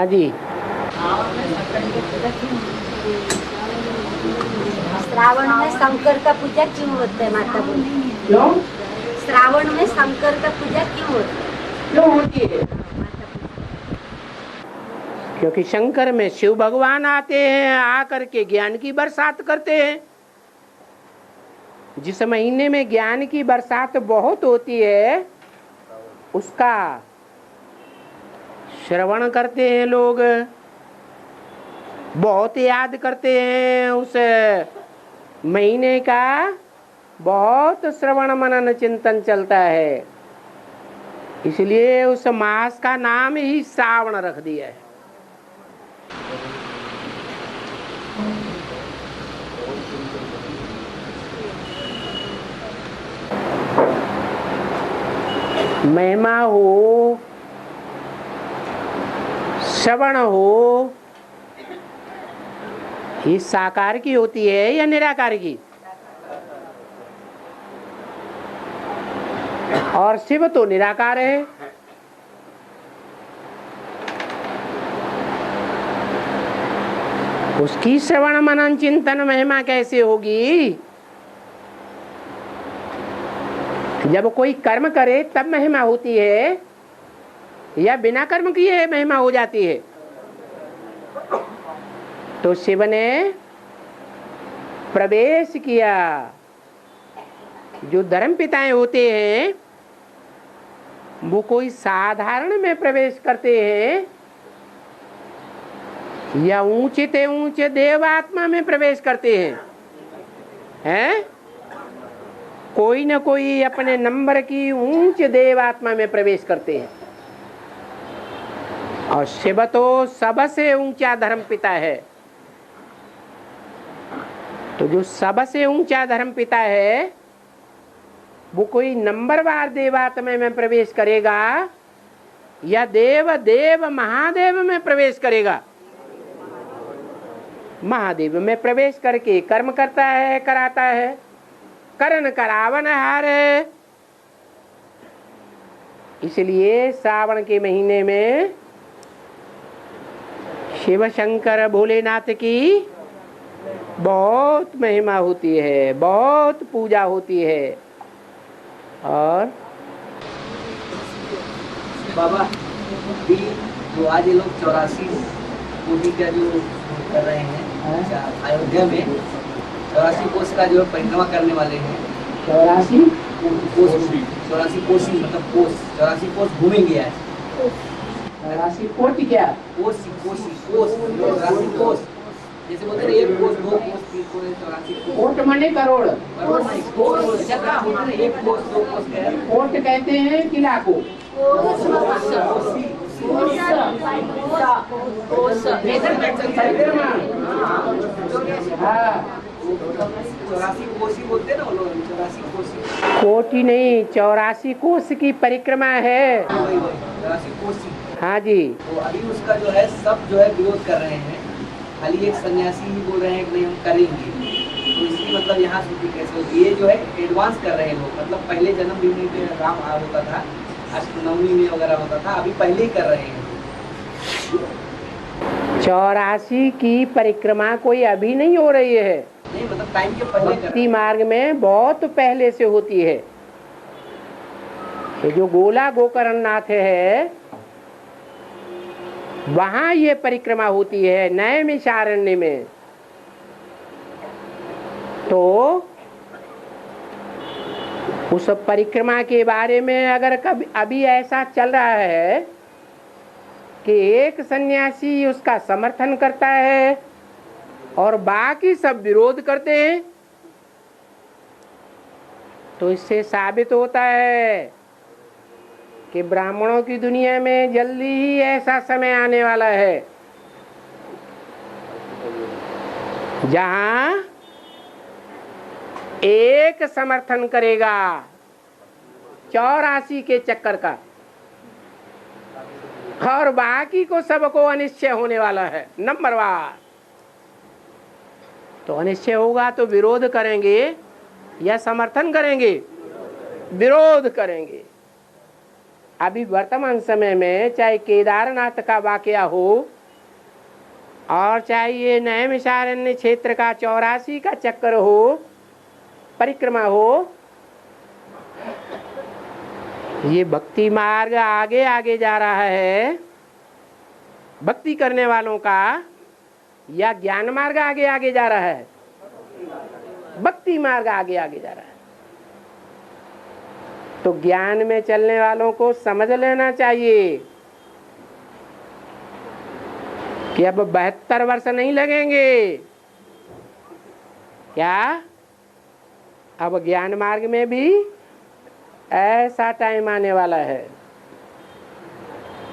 हाँ जी। श्रावण में शंकर का पूजा क्यों होता है माता बोली? क्यों? श्रावण में शंकर का पूजा क्यों होता है? क्यों होती है? क्योंकि शंकर में शिव भगवान आते हैं, आकर के ज्ञान की बरसात करते हैं। जिस महीने में ज्ञान की बरसात बहुत होती है उसका श्रवण करते हैं लोग, बहुत याद करते हैं। उस महीने का बहुत श्रवण मनन चिंतन चलता है, इसलिए उस मास का नाम ही श्रावण रख दिया है। महिमा हो, श्रवण हो, ये साकार की होती है या निराकार की? और शिव तो निराकार है। उसकी श्रवण मनन चिंतन महिमा कैसे होगी? जब कोई कर्म करे तब महिमा होती है या बिना कर्म किए महिमा हो जाती है? तो शिव ने प्रवेश किया। जो धर्म पिताएं होते हैं वो कोई साधारण में प्रवेश करते हैं या ऊंचे ते ऊंचे देवात्मा में प्रवेश करते हैं? कोई न कोई अपने नंबर की ऊंच देवात्मा में प्रवेश करते हैं। और शिव तो सबसे ऊंचा धर्म पिता है। तो जो सबसे ऊंचा धर्म पिता है वो कोई नंबरवार देवात्मा में प्रवेश करेगा या देव देव महादेव में प्रवेश करेगा? महादेव में प्रवेश करके कर्म करता है, कराता है। करन करावन हार है। इसलिए श्रावण के महीने में शिव शंकर भोलेनाथ की बहुत महिमा होती है, बहुत पूजा होती है। और बाबा जो आज ये लोग 84 कोटि का जो कर रहे हैं अयोध्या में, 84 कोस का जो परिक्रमा करने वाले हैं, 84 कोसी मतलब कोस, 84 कोस घूमेंगे आज। 84 कोटि क्या? कोस 84 कोस, जैसे बोलते हैं 1 कोस 2 कोस 3 कोस 84 कोस। कोट मने करोड़। एक कोस 2 कोस कोट कहते हैं किला को। कोटि नहीं, 84 कोस की परिक्रमा है। 84 कोसी। हाँ जी। तो अभी उसका जो है सब जो है विरोध कर रहे हैं। खाली एक सन्यासी ही बोल रहे हैं कि नहीं हम करेंगे। तो इसकी मतलब यहाँ से कैसे होगी? ये जो है एडवांस कर रहे हैं लोग। मतलब पहले जन्मदिन में राम होता था, अष्टनवमी में वगैरह होता था, अभी पहले ही कर रहे हैं। 84 की परिक्रमा कोई अभी नहीं हो रही है। नहीं मतलब टाइम के पहले भक्ति मार्ग में बहुत पहले से होती है। ये जो गोला गोकर्ण नाथ है वहां ये परिक्रमा होती है, नैमिषारण्य में। तो उस परिक्रमा के बारे में अगर कभी अभी ऐसा चल रहा है कि एक सन्यासी उसका समर्थन करता है और बाकी सब विरोध करते हैं, तो इससे साबित होता है कि ब्राह्मणों की दुनिया में जल्दी ही ऐसा समय आने वाला है जहां एक समर्थन करेगा 84 के चक्कर का और बाकी को सबको अनिश्चय होने वाला है नंबरवार। तो अनिश्चय होगा तो विरोध करेंगे या समर्थन करेंगे? विरोध करेंगे। अभी वर्तमान समय में चाहे केदारनाथ का वाकया हो और चाहे ये नैमिषारण्य क्षेत्र का 84 का चक्कर हो, परिक्रमा हो, ये भक्ति मार्ग आगे आगे जा रहा है भक्ति करने वालों का, या ज्ञान मार्ग आगे आगे जा रहा है? भक्ति मार्ग आगे आगे जा रहा है। तो ज्ञान में चलने वालों को समझ लेना चाहिए कि अब 72 वर्ष नहीं लगेंगे। क्या? अब ज्ञान मार्ग में भी ऐसा टाइम आने वाला है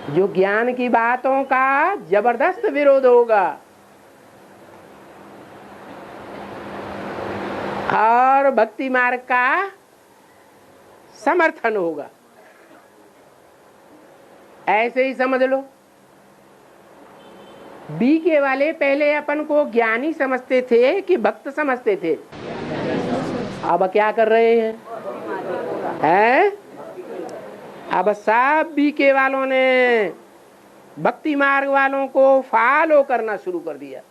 जो ज्ञान की बातों का जबरदस्त विरोध होगा और भक्ति मार्ग का समर्थन होगा। ऐसे ही समझ लो। बीके वाले पहले अपन को ज्ञानी समझते थे कि भक्त समझते थे। अब क्या कर रहे हैं? अब सब बीके वालों ने भक्ति मार्ग वालों को फॉलो करना शुरू कर दिया,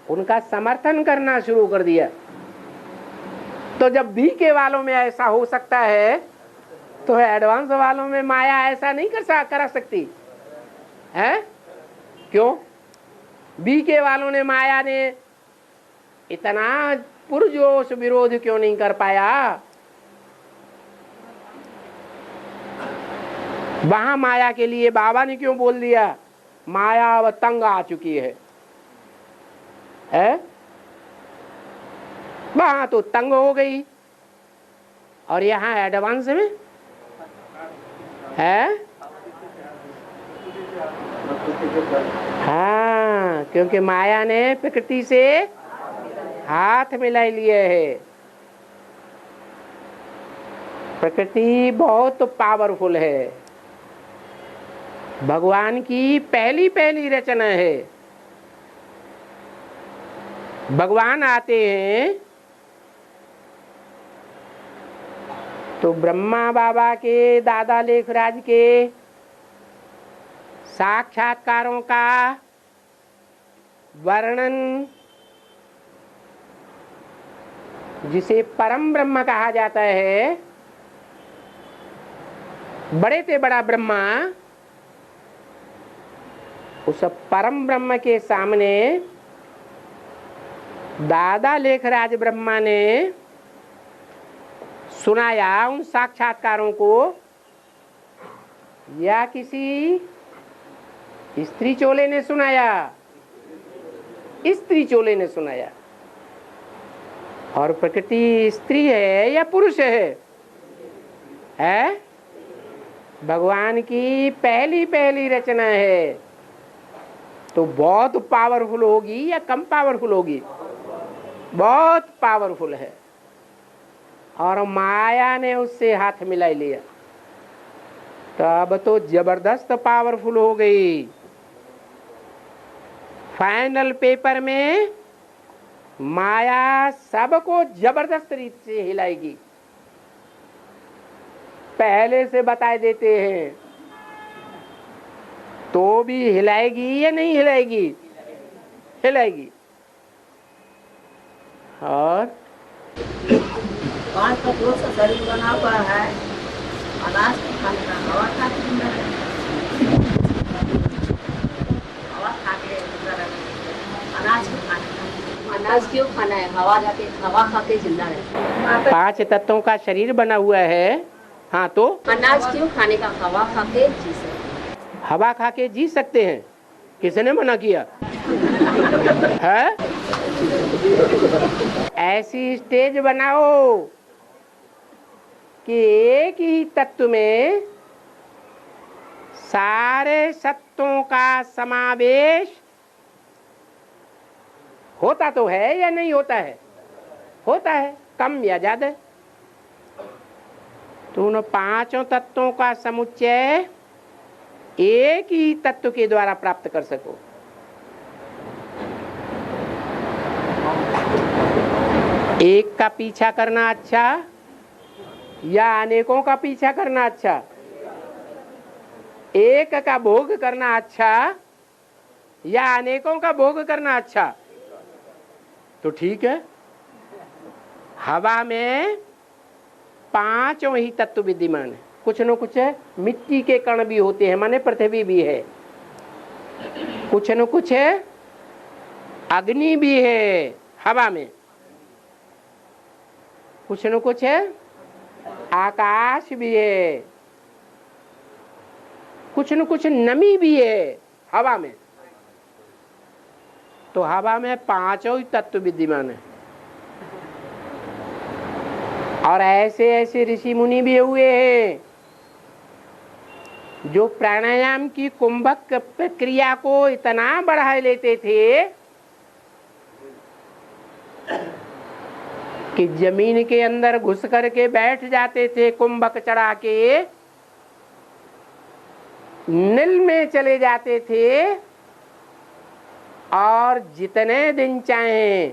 उनका समर्थन करना शुरू कर दिया। तो जब बीके वालों में ऐसा हो सकता है तो एडवांस वालों में माया ऐसा नहीं करा सकती है? क्यों? बीके वालों ने, माया ने इतना पुरजोश विरोध क्यों नहीं कर पाया? वहां माया के लिए बाबा ने क्यों बोल दिया माया अब तंग आ चुकी है? वहां तो तंग हो गई और यहाँ एडवांस में है। हाँ, क्योंकि माया ने प्रकृति से हाथ मिला लिए है। प्रकृति बहुत पावरफुल है, भगवान की पहली पहली रचना है। भगवान आते हैं तो ब्रह्मा बाबा के, दादा लेखराज के साक्षात्कारों का वर्णन, जिसे परम ब्रह्म कहा जाता है, बड़े से बड़ा ब्रह्मा, उस परम ब्रह्म के सामने दादा लेखराज ब्रह्मा ने सुनाया उन साक्षात्कारों को, या किसी स्त्री चोले ने सुनाया? स्त्री चोले ने सुनाया। और प्रकृति स्त्री है या पुरुष है? भगवान की पहली पहली रचना है, तो बहुत पावरफुल होगी या कम पावरफुल होगी? बहुत पावरफुल है। और माया ने उससे हाथ मिला लिया तो अब तो जबरदस्त पावरफुल हो गई। फाइनल पेपर में माया सबको जबरदस्त रीत से हिलाएगी। पहले से बता देते हैं, तो भी हिलाएगी या नहीं हिलाएगी? हिलाएगी। और 5 तत्वों से शरीर बना हुआ है। अनाज को खाने का, हवा खा के जिंदा रहे, हवा खा के जिंदा रहे, अनाज को खाने का। अनाज क्यों खाना है? हवा खा के जिंदा रहे। 5 तत्वों का शरीर बना हुआ है। हाँ, तो अनाज क्यों खाने का? हवा खा के जी सकते। हवा खा के जी सकते हैं। किसने मना किया है? ऐसी स्टेज बनाओ कि एक ही तत्व में सारे सत्वों का समावेश होता तो है या नहीं होता है? होता है, कम या ज्यादा। तो उन 5 तत्वों का समुच्चय एक ही तत्व के द्वारा प्राप्त कर सको। एक का पीछा करना अच्छा या अनेकों का पीछा करना अच्छा? एक का भोग करना अच्छा या अनेकों का भोग करना अच्छा? तो ठीक है, हवा में पांचों ही तत्व विद्यमान है। कुछ न कुछ है, मिट्टी के कण भी होते हैं, माने पृथ्वी भी है। कुछ न कुछ है, अग्नि भी है हवा में। कुछ न कुछ है, आकाश भी है। कुछ न कुछ नमी भी है हवा में। तो हवा में पांचों ही तत्व विद्यमान है। और ऐसे ऐसे ऋषि मुनि भी हुए हैं जो प्राणायाम की कुंभक प्रक्रिया को इतना बढ़ा लेते थे कि जमीन के अंदर घुस करके बैठ जाते थे, कुंभक चढ़ा के नील में चले जाते थे, और जितने दिन चाहे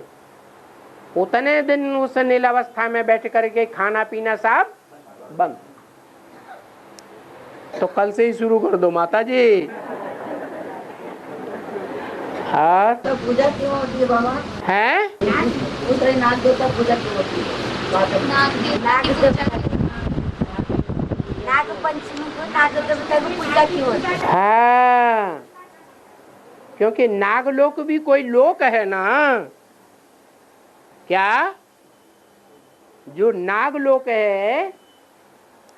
उतने दिन उस नील अवस्था में बैठ करके खाना पीना सब बंद। तो कल से ही शुरू कर दो माता जी। और तो पूजा क्यों होती है बाबा? है दूसरे नाग देवता पूजा क्यों होती है? नाग पंचमी को नाग देवता की पूजा क्यों होती है? हाँ, क्योंकि नागलोक भी कोई लोक है ना। क्या जो नागलोक है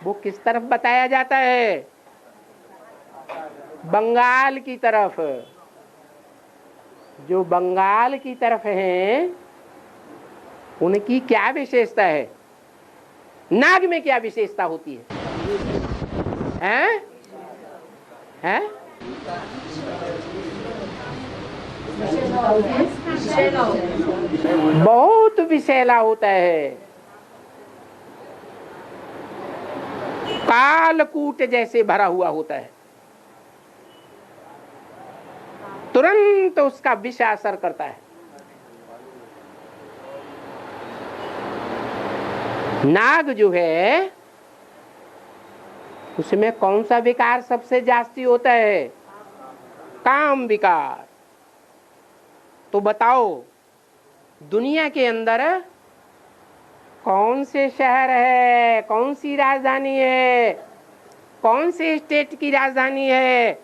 वो किस तरफ बताया जाता है? बंगाल की तरफ। जो बंगाल की तरफ हैं उनकी क्या विशेषता है? नाग में क्या विशेषता होती है? हैं? बहुत विषैला होता है, कालकूट जैसे भरा हुआ होता है। तुरंत उसका विष असर करता है। नाग जो है उसमें कौन सा विकार सबसे जास्ती होता है? काम विकार। तो बताओ, दुनिया के अंदर कौन से शहर है, कौन सी राजधानी है, कौन से स्टेट की राजधानी है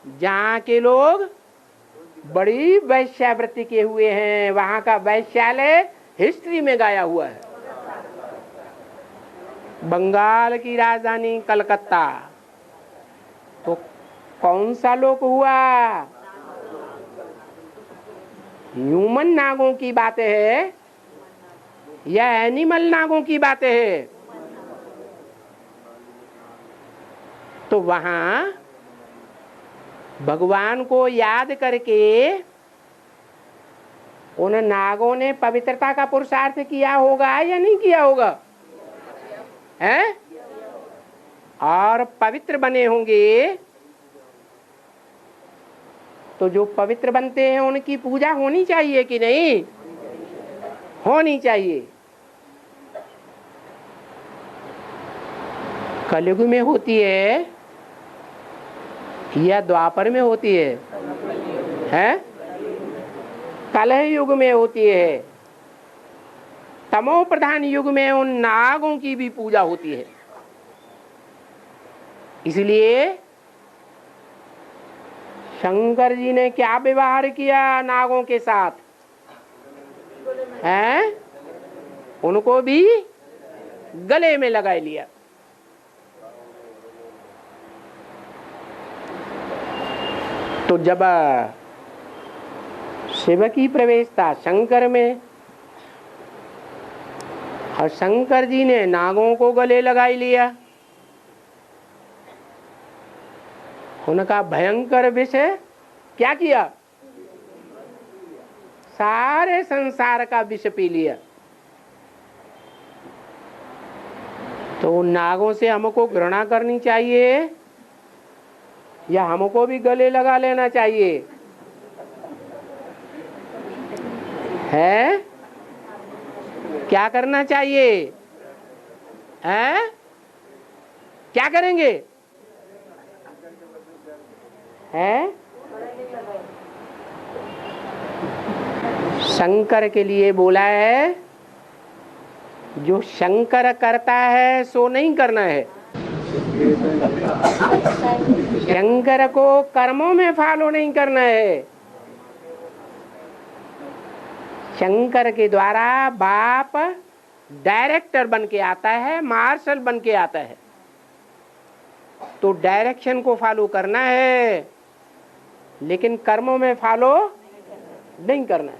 जहाँ के लोग बड़ी वैश्यावृत्ति के हुए हैं? वहाँ का वैश्यालय हिस्ट्री में गाया हुआ है। बंगाल की राजधानी कलकत्ता। तो कौन सा लोक हुआ? ह्यूमन नागों की बातें है या एनिमल नागों की बातें है? तो वहां भगवान को याद करके उन नागों ने पवित्रता का पुरुषार्थ किया होगा या नहीं किया होगा? हैं? और पवित्र बने होंगे तो जो पवित्र बनते हैं उनकी पूजा होनी चाहिए कि नहीं? होनी चाहिए। कलयुग में होती है या द्वापर में होती है? हैं? कलह युग में होती है। तमो प्रधान युग में उन नागों की भी पूजा होती है। इसलिए शंकर जी ने क्या व्यवहार किया नागों के साथ? हैं? उनको भी गले में लगा लिया। तो जब शिव की प्रवेश था शंकर में और शंकर जी ने नागों को गले लगाई लिया, उनका भयंकर विष क्या किया? सारे संसार का विष पी लिया। तो उन नागों से हमको घृणा करनी चाहिए या हमको भी गले लगा लेना चाहिए? है? क्या करना चाहिए? है? क्या करेंगे? है? शंकर के लिए बोला है, जो शंकर करता है सो नहीं करना है। शंकर को कर्मों में फॉलो नहीं करना है। शंकर के द्वारा बाप डायरेक्टर बन के आता है, मार्शल बन के आता है, तो डायरेक्शन को फॉलो करना है, लेकिन कर्मों में फॉलो नहीं करना है।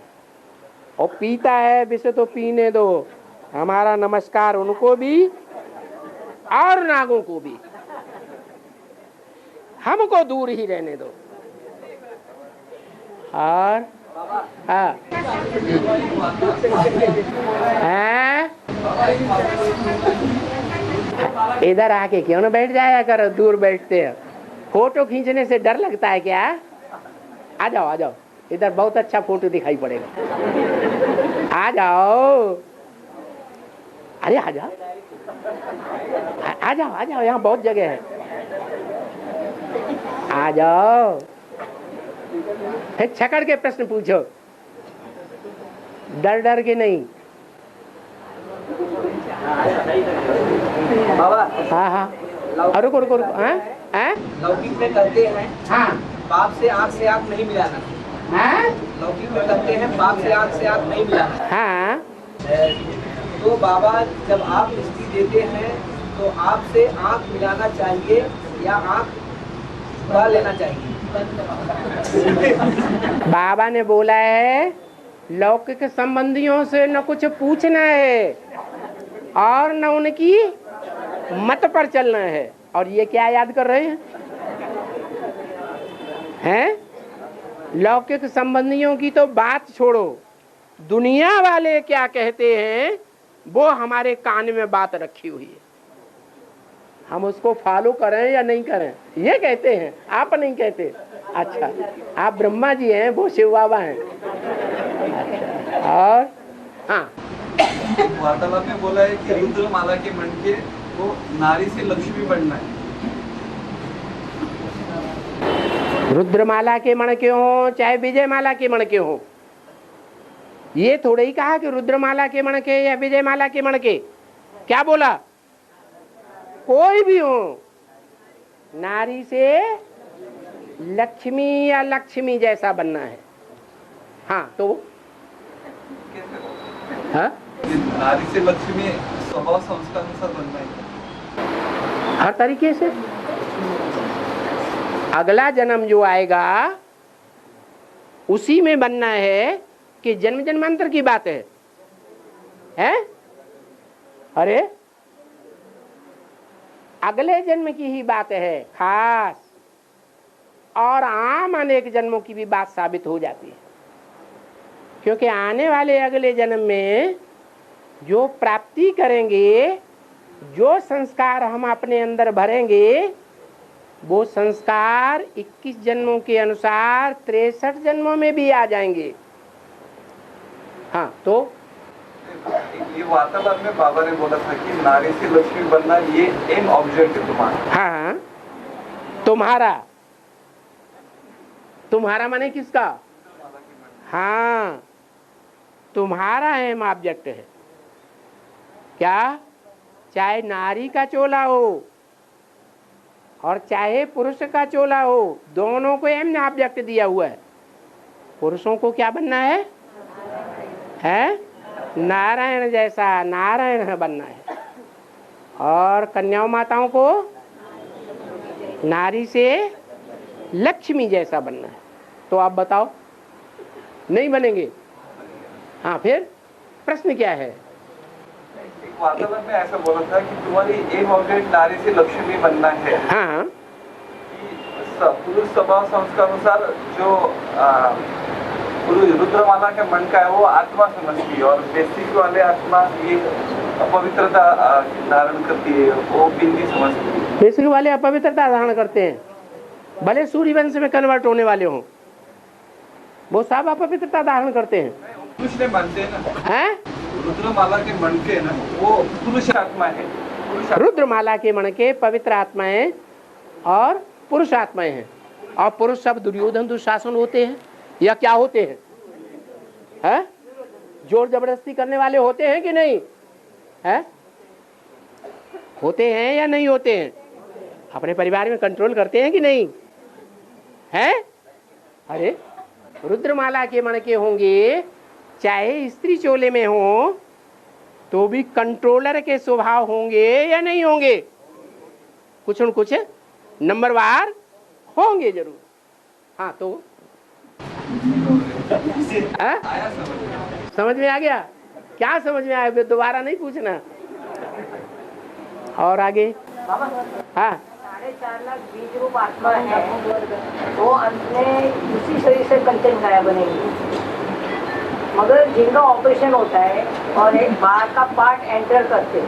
और पीता है विषय तो पीने दो, हमारा नमस्कार उनको भी और नागों को भी, हमको दूर ही रहने दो। और हाँ इधर आके क्यों ना बैठ जाया करो, दूर बैठते हो। फोटो खींचने से डर लगता है क्या? आ जाओ आ जाओ, इधर बहुत अच्छा फोटो दिखाई पड़ेगा। आ जाओ, अरे आ जाओ आ जाओ आ जाओ, यहाँ बहुत जगह है। आ जाओ, फिर छकड़ के प्रश्न पूछो, डर डर के नहीं। बाबा हाँ हाँ, रुको रुको रुको। हाँ हाँ लौकिक में कहते हैं हाँ बाप से आंख नहीं मिलाना। हाँ लौकिक में कहते हैं बाप से आंख नहीं मिलाना। हाँ। तो बाबा जब आप दृष्टि देते हैं तो आपसे आंख मिलाना चाहिए या आंख छुपा लेना चाहिए? बाबा ने बोला है लौकिक संबंधियों से न कुछ पूछना है और न उनकी मत पर चलना है। और ये क्या याद कर रहे हैं? लौकिक संबंधियों की तो बात छोड़ो, दुनिया वाले क्या कहते हैं वो हमारे कान में बात रखी हुई है, हम उसको फॉलो करें या नहीं करें ये कहते हैं, आप नहीं कहते। अच्छा, आप ब्रह्मा जी हैं, वो शिव बाबा हैं। अच्छा, और हाँ वार्तालाप में बोला है कि रुद्रमाला के मणके वो नारी से लक्ष्मी बनना है। रुद्रमाला के मणके हो चाहे विजयमाला के मणके हो, ये थोड़ा ही कहा कि रुद्रमाला के मणके या विजयमाला के मणके। क्या बोला? कोई भी हो, नारी से लक्ष्मी या लक्ष्मी जैसा बनना है। हाँ तो हाँ नारी से लक्ष्मी स्वभाव संस्कार अनुसार बनना है हर तरीके से। अगला जन्म जो आएगा उसी में बनना है कि जन्म जन्मांतर की बात है? अरे अगले जन्म की ही बात है खास, और आम अनेक जन्मों की भी बात साबित हो जाती है, क्योंकि आने वाले अगले जन्म में जो प्राप्ति करेंगे, जो संस्कार हम अपने अंदर भरेंगे, वो संस्कार 21 जन्मों के अनुसार 63 जन्मों में भी आ जाएंगे। हाँ तो ये वार्तालाप में बाबा ने बोला था कि नारी से लक्ष्मी बनना ये एम ऑब्जेक्ट है तुम्हारा। हाँ तुम्हारा, तुम्हारा माने किसका? हाँ तुम्हारा एम ऑब्जेक्ट है। क्या? चाहे नारी का चोला हो और चाहे पुरुष का चोला हो, दोनों को एम ऑब्जेक्ट दिया हुआ है। पुरुषों को क्या बनना है? नारायण जैसा, नारायण बनना है। और कन्याओं माताओं को नारी से लक्ष्मी जैसा बनना है। तो आप बताओ, नहीं बनेंगे? हाँ फिर प्रश्न क्या है? वार्तालाप में ऐसा बोला था कि तुम्हारी एम ऑब्जेक्ट नारी से लक्ष्मी बनना है। हाँ पुरुष स्वभाव संस्कार अनुसार जो रुद्रमाला का मणका है वो आत्मा समझती है, और बेसिक वाले आत्मा ये अपवित्रता धारण करती है, वो बिंदी समझती है। बेसिक वाले अपवित्रता धारण करते हैं, भले सूर्य वंश में कन्वर्ट होने वाले हों, वो सब अपवित्रता धारण करते हैं। पुरुष ने मानते हैं ना, रुद्रमाला के मणके ना वो पुरुष आत्मा है। रुद्रमाला के मणके पवित्र आत्माएं और पुरुष आत्माएं हैं। और पुरुष सब दुर्योधन दुशासन होते हैं या क्या होते हैं? है? जोर जबरदस्ती करने वाले होते हैं कि नहीं है? होते हैं या नहीं होते हैं? अपने परिवार में कंट्रोल करते हैं कि नहीं है? अरे रुद्रमाला के मन के होंगे, चाहे स्त्री चोले में हो तो भी कंट्रोलर के स्वभाव होंगे या नहीं होंगे? कुछ न कुछ नंबरवार होंगे जरूर। हाँ तो समझ में आ गया? क्या समझ में आया? दोबारा नहीं पूछना। और आगे? हाँ 4.5 लाख बीज रूप आत्मा है, वो अंत में उसी शरीर से कंटेंट गाया बनेंगे। मगर जिनका ऑपरेशन होता है और एक बाहर का पार्ट एंटर करते,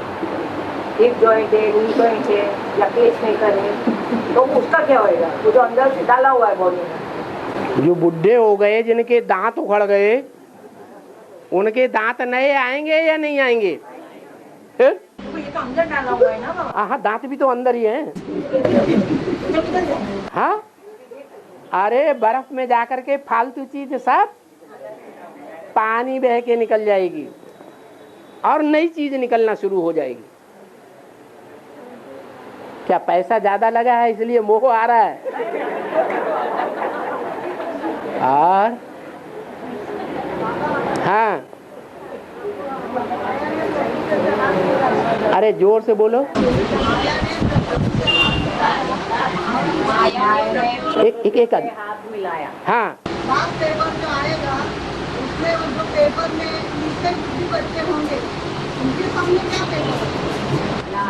हिप जॉइंट है, नी जॉइंट है या पेस मेकर है, तो उसका क्या होएगा? वो जो अंदर से डाला हुआ है बॉडी में। जो बुढ़े हो गए, जिनके दांत उखड़ गए, उनके दांत नए आएंगे या नहीं आएंगे? फिर तो ये तो अंदर डाला हुआ है ना बाबा। हाँ दांत भी तो अंदर ही है। हाँ अरे बर्फ में जाकर के फालतू चीज सब पानी बह के निकल जाएगी और नई चीज निकलना शुरू हो जाएगी। क्या पैसा ज्यादा लगा है इसलिए मोह आ रहा है? और हाँ अरे जोर से बोलो। एक आदमी हाथ मिलाया। हाँ पेपर जो आएगा उसमें उनको पेपर में निश्चय बुद्धि बच्चे होंगे, उनके सामने क्या पेपर?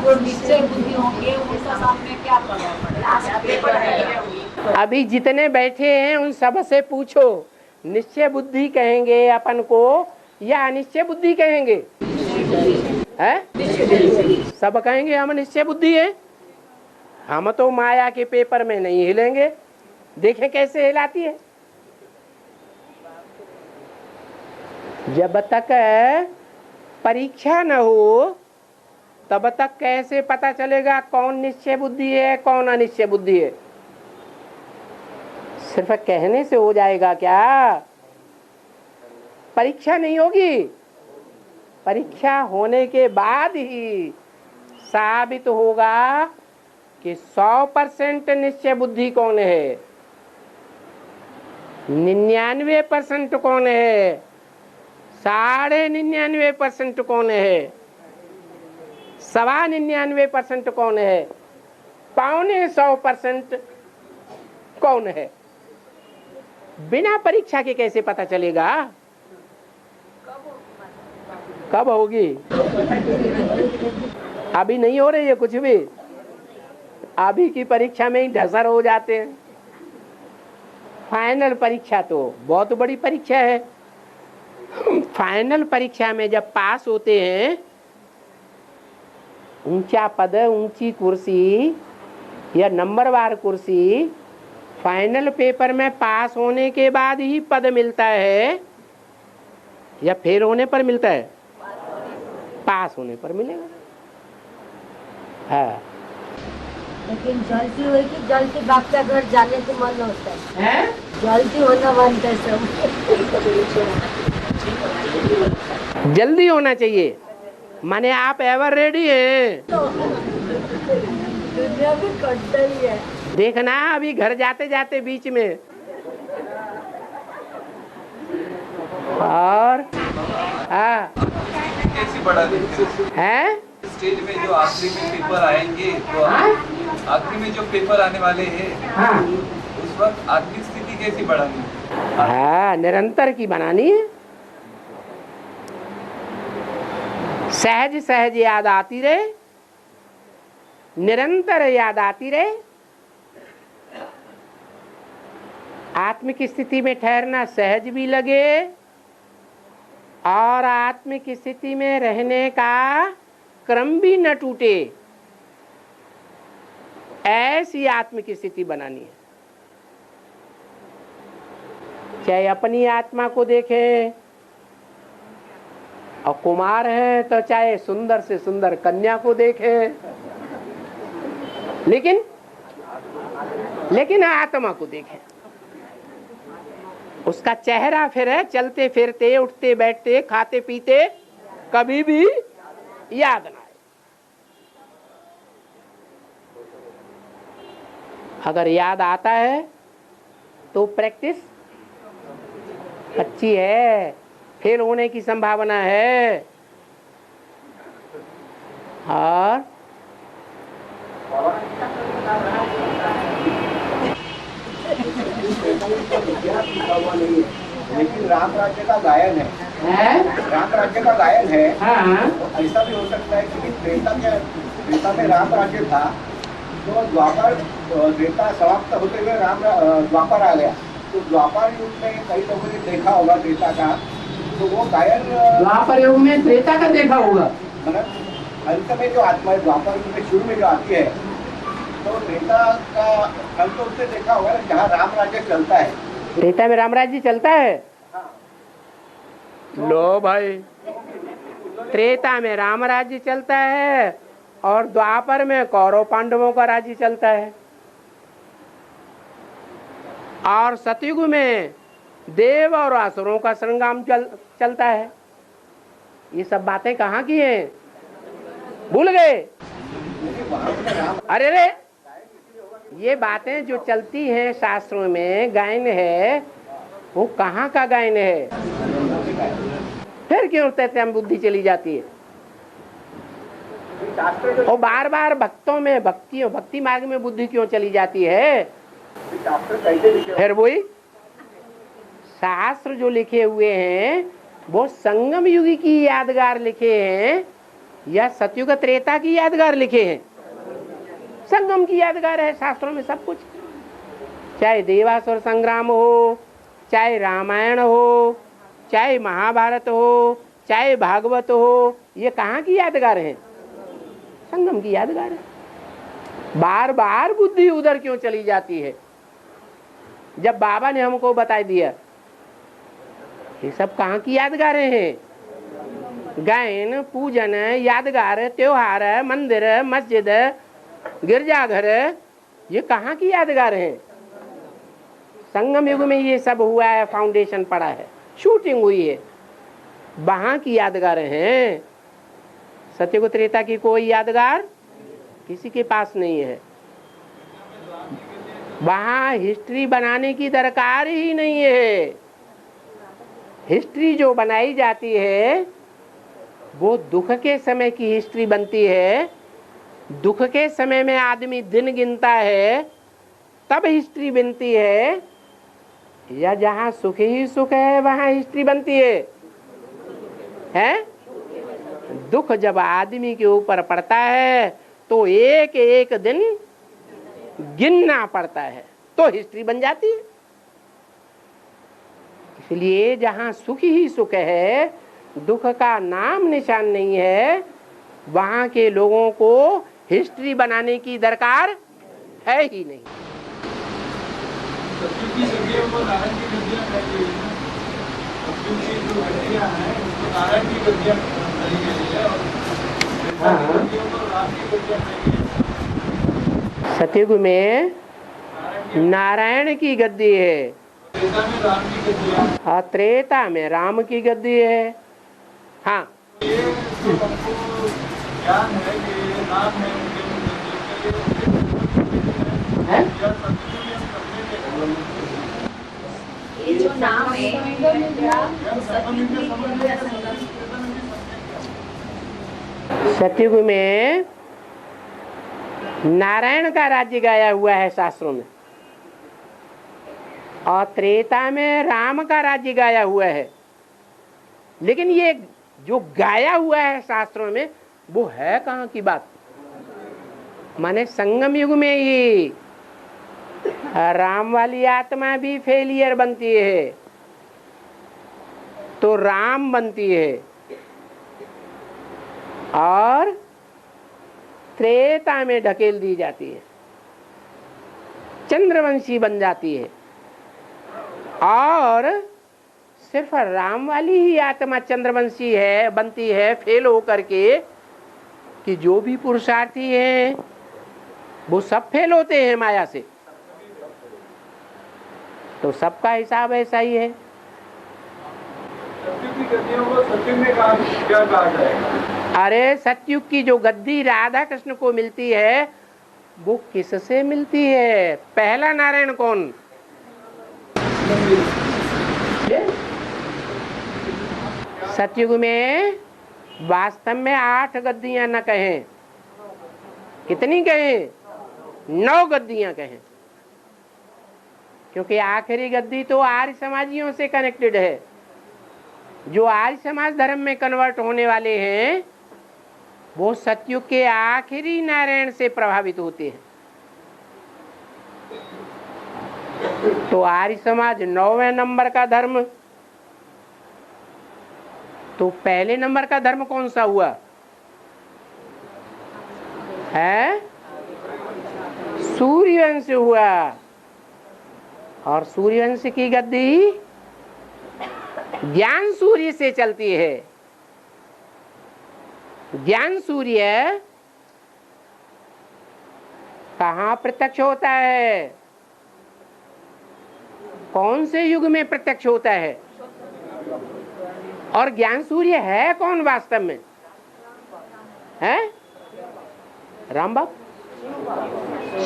जो निश्चय बुद्धि होंगे उनका सामने क्या पेपर है? अभी जितने बैठे हैं उन सब से पूछो, निश्चय बुद्धि कहेंगे अपन को या अनिश्चय बुद्धि कहेंगे? है? सब कहेंगे हम निश्चय बुद्धि है। हम तो माया के पेपर में नहीं हिलेंगे। देखें कैसे हिलाती है। जब तक परीक्षा न हो तब तक कैसे पता चलेगा कौन निश्चय बुद्धि है कौन अनिश्चय बुद्धि है? सिर्फ कहने से हो जाएगा क्या? परीक्षा नहीं होगी। परीक्षा होने के बाद ही साबित होगा कि 100% निश्चय बुद्धि कौन है, 99% कौन है, 99.5% कौन है, 99.25% कौन है, 100% कौन है। बिना परीक्षा के कैसे पता चलेगा? कब होगी? अभी नहीं हो रही है कुछ भी। अभी की परीक्षा में ही ढसर हो जाते हैं। फाइनल परीक्षा तो बहुत बड़ी परीक्षा है। फाइनल परीक्षा में जब पास होते हैं, ऊंचा पद, ऊंची कुर्सी या नंबरवार कुर्सी, फाइनल पेपर में पास होने के बाद ही पद मिलता है या फेल होने पर मिलता है? पास होने पर मिलेगा। हाँ लेकिन जल्दी होगी, जल्दी भाग के घर जाने को मन होता है, जल्दी होना बनता है सब। जल्दी होना चाहिए माने आप एवर रेडी हैं। दुनिया में कटता ही है। देखना अभी घर जाते जाते बीच में। और हाँ कैसी बढ़ा देते है स्टेज में जो आखिरी में पेपर आएंगे, तो आखिरी में जो पेपर आने वाले हैं, उस वक्त आत्मिक स्थिति कैसी बढ़ानी? हाँ निरंतर की बनानी है। सहज सहज याद आती रहे, निरंतर याद आती रहे। आत्मिक स्थिति में ठहरना सहज भी लगे और आत्मिक स्थिति में रहने का क्रम भी न टूटे, ऐसी आत्मिक स्थिति बनानी है। चाहे अपनी आत्मा को देखें और कुमार है तो चाहे सुंदर से सुंदर कन्या को देखें, लेकिन लेकिन आत्मा को देखें, उसका चेहरा फिर है चलते फिरते उठते बैठते खाते पीते कभी भी याद ना आए। अगर याद आता है तो प्रैक्टिस अच्छी है, फेल होने की संभावना है। और लेकिन राम राज्य का गायन है, राम राज्य का गायन है। हाँ, तो ऐसा भी हो सकता है कि त्रेता में राम राज्य था, तो द्वापर त्रेता समाप्त होते हुए द्वापर आ गया। तो द्वापर युग में कई लोगों ने देखा होगा त्रेता का, तो वो गायन द्वापर युग में त्रेता का देखा होगा। मतलब अंत में जो आत्मा है द्वापर युग में शुरू में जो आती है, तो त्रेता का अंत उससे देखा होगा जहाँ राम राज्य चलता है। त्रेता में राम राज्य चलता है। लो भाई, त्रेता में राम राज्य चलता है और द्वापर में कौरव पांडवों का राज्य चलता है, और सतयुग में देव और असुरों का संग्राम चलता है। ये सब बातें कहाँ की हैं? भूल गए? अरे रे, ये बातें जो चलती हैं शास्त्रों में गायन है, वो कहाँ का गायन है? फिर क्यों तैत्यम बुद्धि चली जाती है? और बार बार भक्तों में भक्ति मार्ग में बुद्धि क्यों चली जाती है? फिर वही शास्त्र जो लिखे हुए हैं वो संगम युग की यादगार लिखे हैं या सतयुग त्रेता की यादगार लिखे हैं? संगम की यादगार है शास्त्रों में सब कुछ। चाहे देवासुर संग्राम हो, चाहे रामायण हो, चाहे महाभारत हो, चाहे भागवत हो, ये कहाँ की यादगार है? संगम की यादगार है। बार बार बुद्धि उधर क्यों चली जाती है? जब बाबा ने हमको बता दिया ये सब कहाँ की यादगारें हैं? गायन, पूजन, यादगार, त्योहार, मंदिर, मस्जिद, गिरजाघर, ये कहाँ की यादगार हैं? संगम युग में ये सब हुआ है, फाउंडेशन पड़ा है, शूटिंग हुई है, वहां की यादगारें हैं। सतयुग त्रेता की कोई यादगार किसी के पास नहीं है। वहां हिस्ट्री बनाने की दरकार ही नहीं है। हिस्ट्री जो बनाई जाती है वो दुख के समय की हिस्ट्री बनती है। दुख के समय में आदमी दिन गिनता है तब हिस्ट्री बनती है, या जहां सुख ही सुख है वहां हिस्ट्री बनती है? दुख जब आदमी के ऊपर पड़ता है तो एक एक दिन गिनना पड़ता है तो हिस्ट्री बन जाती है। इसलिए जहां सुख ही सुख है, दुख का नाम निशान नहीं है, वहां के लोगों को हिस्ट्री बनाने की दरकार है ही नहीं। सतयुग में नारायण की गद्दी है और त्रेता में राम की गद्दी है। हाँ, ये जो नाम है सतयुग में नारायण का राज्य गाया हुआ है शास्त्रों में, और त्रेता में राम का राज्य गाया हुआ है। लेकिन ये जो गाया हुआ है शास्त्रों में वो है कहाँ की बात? माने संगम युग में ही राम वाली आत्मा भी फेलियर बनती है तो राम बनती है, और त्रेता में ढकेल दी जाती है, चंद्रवंशी बन जाती है, और सिर्फ राम वाली ही आत्मा चंद्रवंशी है बनती है फेल हो करके, कि जो भी पुरुषार्थी हैं वो सब फेल होते हैं माया से। तो सबका हिसाब ऐसा ही है। सत्युग की गद्दियों को सत्युग में क्या कहा जाएगा? अरे सतयुग की जो गद्दी राधा कृष्ण को मिलती है वो किससे मिलती है? पहला नारायण कौन? सतयुग में वास्तव में 8 गद्दियां न कहें, कितनी कहें? 9 गद्दियां कहें, क्योंकि आखिरी गद्दी तो आर्य समाजियों से कनेक्टेड है। जो आर्य समाज धर्म में कन्वर्ट होने वाले हैं वो सतयुग के आखिरी नारायण से प्रभावित होते हैं। तो आर्य समाज 9वें नंबर का धर्म, तो पहले नंबर का धर्म कौन सा हुआ है? सूर्यवंश हुआ। और सूर्यवंश की गद्दी ज्ञान सूर्य से चलती है। ज्ञान सूर्य कहाँ प्रत्यक्ष होता है? कौन से युग में प्रत्यक्ष होता है? और ज्ञान सूर्य है कौन वास्तव में? है राम बाप,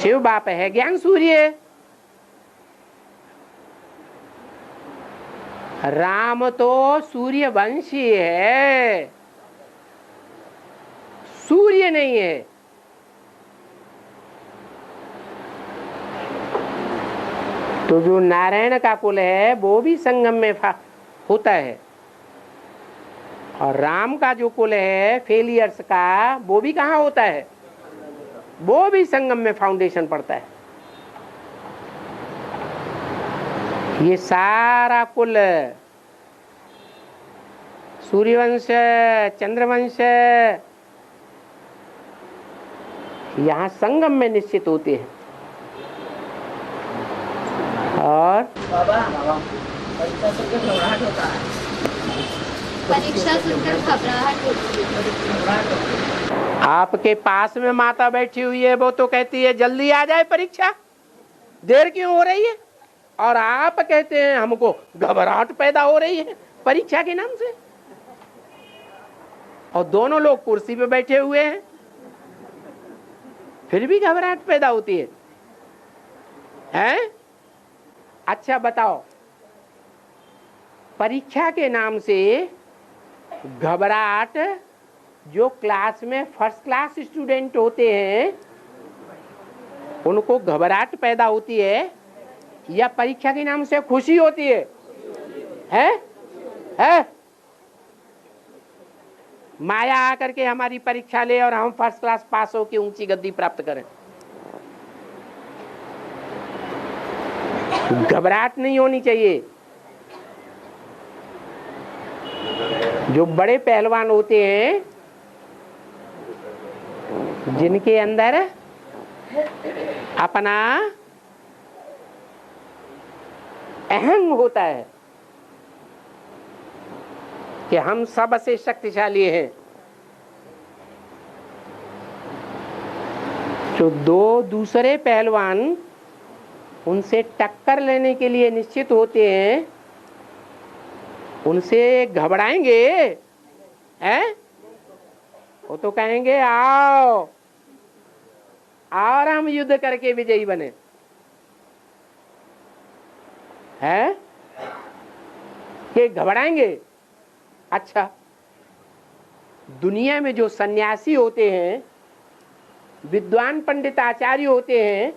शिव बाप है ज्ञान सूर्य। राम तो सूर्यवंशी है, सूर्य नहीं है। तो जो नारायण का कुल है वो भी संगम में होता है, और राम का जो कुल है फेलियर्स का वो भी कहाँ होता है? वो भी संगम में फाउंडेशन पड़ता है। ये सारा कुल सूर्यवंश, चंद्रवंश यहाँ संगम में निश्चित होते हैं। और बाबा परीक्षा सुनकर घबराहट होता है। परीक्षा सुनकर घबराहट होती है। आपके पास में माता बैठी हुई है, वो तो कहती है जल्दी आ जाए परीक्षा, देर क्यों हो रही है? और आप कहते हैं हमको घबराहट पैदा हो रही है परीक्षा के नाम से। और दोनों लोग कुर्सी पे बैठे हुए हैं, फिर भी घबराहट पैदा होती है, हैं? अच्छा बताओ, परीक्षा के नाम से घबराहट जो क्लास में फर्स्ट क्लास स्टूडेंट होते हैं उनको घबराहट पैदा होती है, या परीक्षा के नाम से खुशी होती है? है? माया आकर के हमारी परीक्षा ले और हम फर्स्ट क्लास पास हो के ऊंची गद्दी प्राप्त करें। घबराहट नहीं होनी चाहिए। जो बड़े पहलवान होते हैं जिनके अंदर अपना अहंग होता है कि हम सबसे शक्तिशाली हैं, जो दो दूसरे पहलवान उनसे टक्कर लेने के लिए निश्चित होते हैं, उनसे घबराएंगे हैं? वो तो कहेंगे आओ और हम युद्ध करके विजयी बने, हैं? कि घबराएंगे? अच्छा, दुनिया में जो सन्यासी होते हैं, विद्वान पंडित आचार्य होते हैं,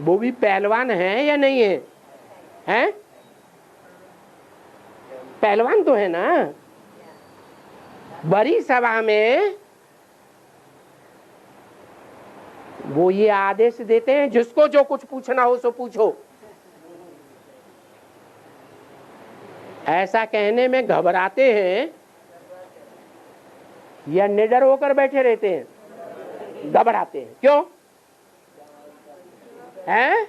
वो भी पहलवान हैं या नहीं है? हैं? पहलवान तो है ना। बड़ी सभा में वो ये आदेश देते हैं जिसको जो कुछ पूछना हो सो पूछो। ऐसा कहने में घबराते हैं या निडर होकर बैठे रहते हैं? घबराते हैं। क्यों? हैं?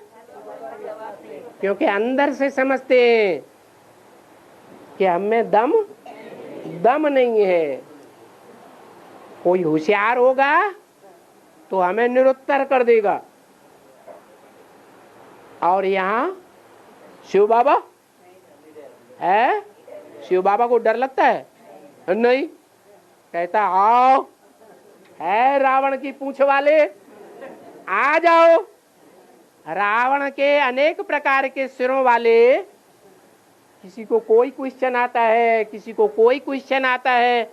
क्योंकि अंदर से समझते हैं कि हमें दम नहीं है। कोई होशियार होगा तो हमें निरुत्तर कर देगा, और यहाँ शिव बाबा है। शिव बाबा को डर लगता है? नहीं, कहता आओ, है रावण की पूंछ वाले, आ जाओ। रावण के अनेक प्रकार के सिरों वाले, किसी को कोई क्वेश्चन आता है, किसी को कोई क्वेश्चन आता है,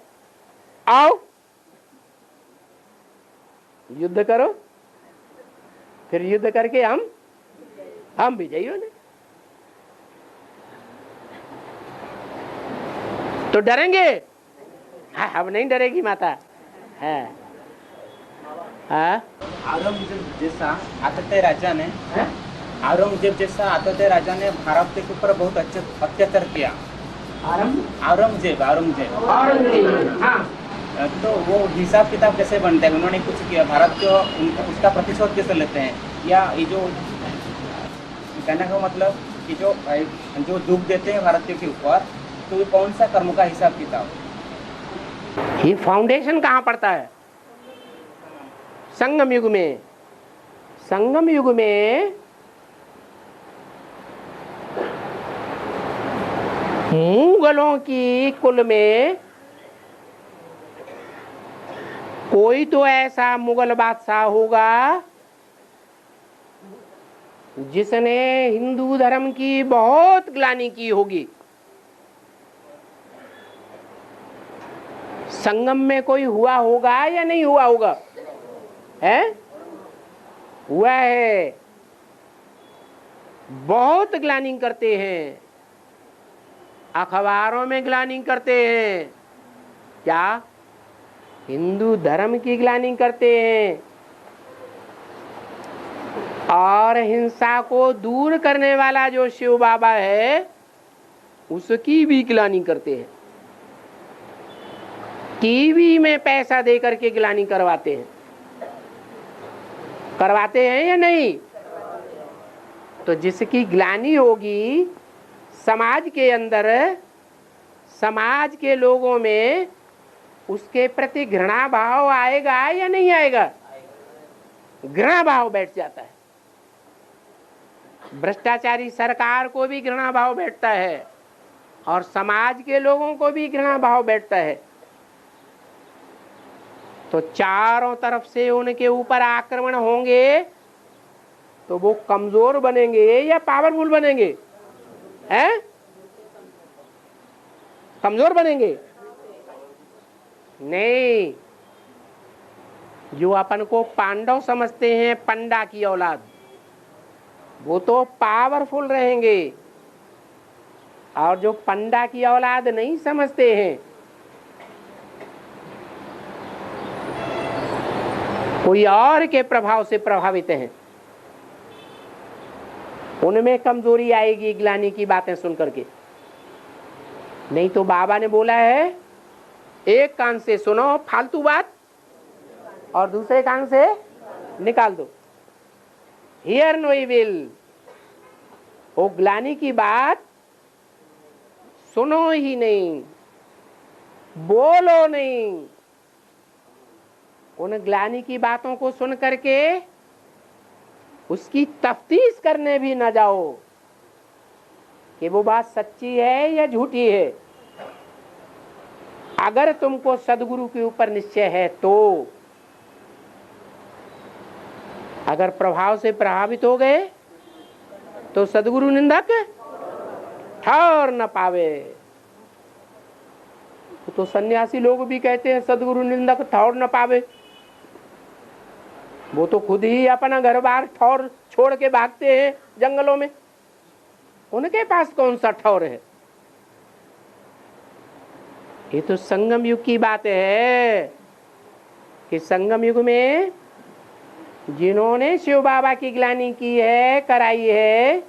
आओ युद्ध करो, फिर युद्ध करके हम विजयी होने। तो डरेंगे? हाँ, अब नहीं डरेगी माता है। हाँ? औरंगजेब जैसा आतताई राजा ने औरंगजेब जैसा आतताई राजा ने भारत के ऊपर बहुत अत्याचार किया। औरंगजेब हाँ। तो वो हिसाब किताब कैसे बनता है? उन्होंने कुछ किया भारत को, उसका प्रतिशोध कैसे लेते हैं? या ये जो कहने का मतलब कि जो दुख देते हैं भारतीयों के ऊपर, तो ये कौन सा कर्म का हिसाब किताब? ये फाउंडेशन कहाँ पड़ता है? संगम युग में। संगम युग में मुगलों की कुल में कोई तो ऐसा मुगल बादशाह होगा जिसने हिंदू धर्म की बहुत ग्लानि की होगी। संगम में कोई हुआ होगा या नहीं हुआ होगा? है? हुआ है। बहुत ग्लानि करते हैं, अखबारों में ग्लानि करते हैं। क्या? हिंदू धर्म की ग्लानि करते हैं और हिंसा को दूर करने वाला जो शिव बाबा है उसकी भी ग्लानि करते हैं। टीवी में पैसा दे करके ग्लानि करवाते हैं। करवाते हैं या नहीं? तो जिसकी ग्लानि होगी समाज के अंदर, समाज के लोगों में उसके प्रति घृणा भाव आएगा या नहीं आएगा? घृणा भाव बैठ जाता है। भ्रष्टाचारी सरकार को भी घृणा भाव बैठता है और समाज के लोगों को भी घृणा भाव बैठता है। तो चारों तरफ से उनके ऊपर आक्रमण होंगे तो वो कमजोर बनेंगे या पावरफुल बनेंगे? हैं? कमजोर बनेंगे? नहीं, जो अपन को पांडव समझते हैं, पंडा की औलाद, वो तो पावरफुल रहेंगे। और जो पंडा की औलाद नहीं समझते हैं, कोई और के प्रभाव से प्रभावित हैं, उनमें कमजोरी आएगी ग्लानि की बातें सुन करके। नहीं तो बाबा ने बोला है एक कान से सुनो फालतू बात और दूसरे कान से निकाल दो। Hear no evil. वो ग्लानि की बात सुनो ही नहीं, बोलो नहीं। उन ग्लानि की बातों को सुन करके उसकी तफ्तीश करने भी न जाओ कि वो बात सच्ची है या झूठी है। अगर तुमको सदगुरु के ऊपर निश्चय है तो, अगर प्रभाव से प्रभावित हो गए तो सदगुरु निंदक ठहर न पावे। तो सन्यासी लोग भी कहते हैं सदगुरु निंदक ठहर न पावे। वो तो खुद ही अपना घर बार ठौर छोड़ के भागते हैं जंगलों में। उनके पास कौन सा ठौर है? ये तो संगम युग की बात है कि संगम युग में जिन्होंने शिव बाबा की ग्लानि की है, कराई है,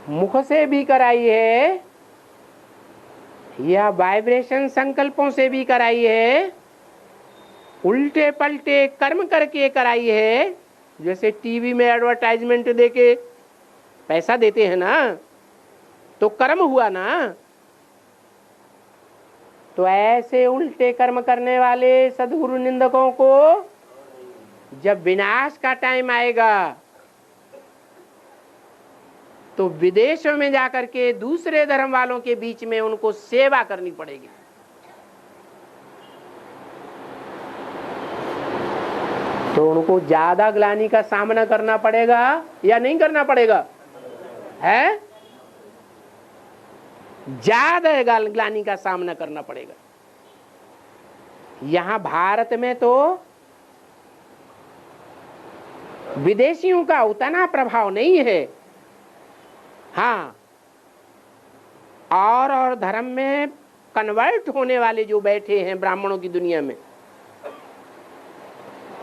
मुख से भी कराई है या वाइब्रेशन संकल्पों से भी कराई है, उल्टे पलटे कर्म करके कराई है। जैसे टीवी में एडवर्टाइजमेंट देके पैसा देते हैं ना, तो कर्म हुआ ना। तो ऐसे उल्टे कर्म करने वाले सदगुरु निंदकों को जब विनाश का टाइम आएगा तो विदेशों में जाकर के दूसरे धर्म वालों के बीच में उनको सेवा करनी पड़ेगी। तो उनको ज्यादा ग्लानि का सामना करना पड़ेगा या नहीं करना पड़ेगा? है ज्यादा ग्लानि का सामना करना पड़ेगा। यहां भारत में तो विदेशियों का उतना प्रभाव नहीं है। हाँ, और धर्म में कन्वर्ट होने वाले जो बैठे हैं ब्राह्मणों की दुनिया में,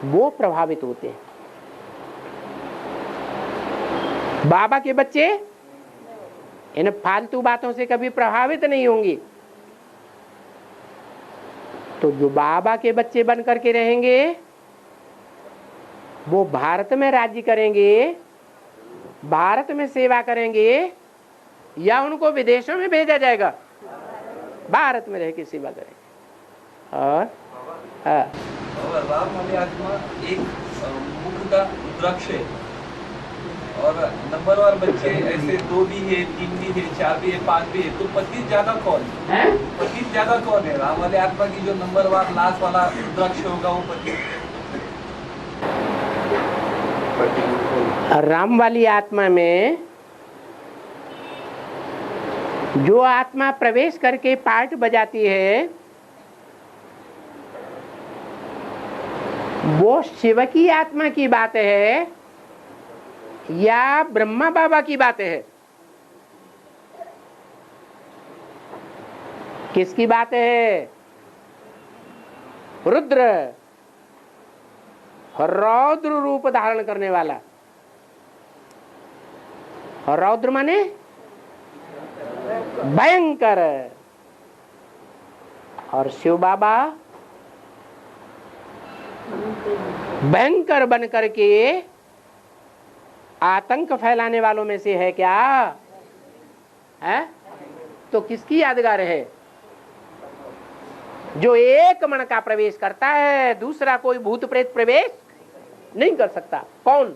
वो प्रभावित होते हैं। बाबा के बच्चे इन फालतू बातों से कभी प्रभावित नहीं होंगे। तो जो बाबा के बच्चे बन करके रहेंगे वो भारत में राज्य करेंगे, भारत में सेवा करेंगे, या उनको विदेशों में भेजा जाएगा? भारत में रह के सेवा करेंगे। और राम वाली आत्मा एक मुख का रुद्राक्ष है, और नंबरवार बच्चे ऐसे 2 भी है, 3 भी है, 4 भी है, 5 भी है। तो पति ज्यादा कौन है? पति ज्यादा कौन है? राम वाले आत्मा की जो नंबरवार लास्ट वाला रुद्राक्ष होगा वो पति। राम वाली आत्मा में जो आत्मा प्रवेश करके पार्ट बजाती है वो शिव की आत्मा की बात है या ब्रह्मा बाबा की बात है? किसकी बात है? रुद्र, रौद्र रूप धारण करने वाला। रौद्र माने भयंकर, और शिव बाबा भयंकर बन करके आतंक फैलाने वालों में से है क्या? है? तो किसकी यादगार है? जो एक मन का प्रवेश करता है, दूसरा कोई भूत प्रेत प्रवेश नहीं कर सकता। कौन?